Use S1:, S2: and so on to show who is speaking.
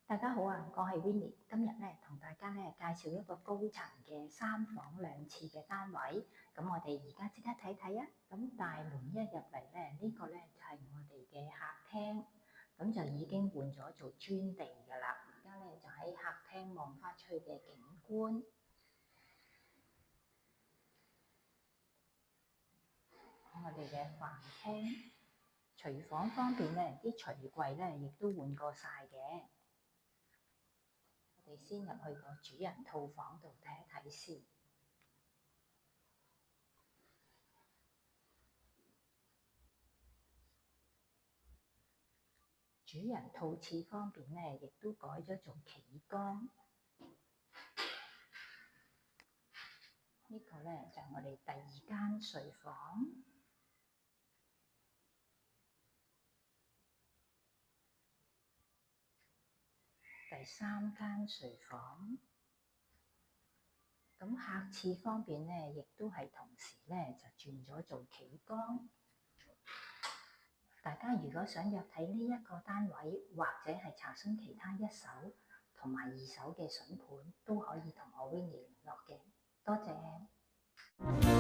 S1: 大家好啊，我係 Winnie，今日咧同大家咧介紹一個高層嘅3房2廁嘅單位。咁我哋而家即刻睇睇啊！咁大門一入嚟咧，呢個咧就係我哋嘅客廳，咁就已經換咗做磚地㗎啦。而家咧就喺客廳望翻出去嘅景觀。我哋嘅飯廳、廚房方面咧，啲廚櫃咧亦都換過晒嘅。我哋先入去個主人套房度睇一睇先。主人套廁方面咧，亦都改咗做企缸。呢個咧就係我哋第2間睡房。第3間睡房。咁客廁方面咧，亦都係同時咧就轉咗做企缸。大家如果想約睇呢一個單位，或者係查詢其他1手同埋2手嘅筍盤，都可以同我 Winnie 聯絡嘅。多謝。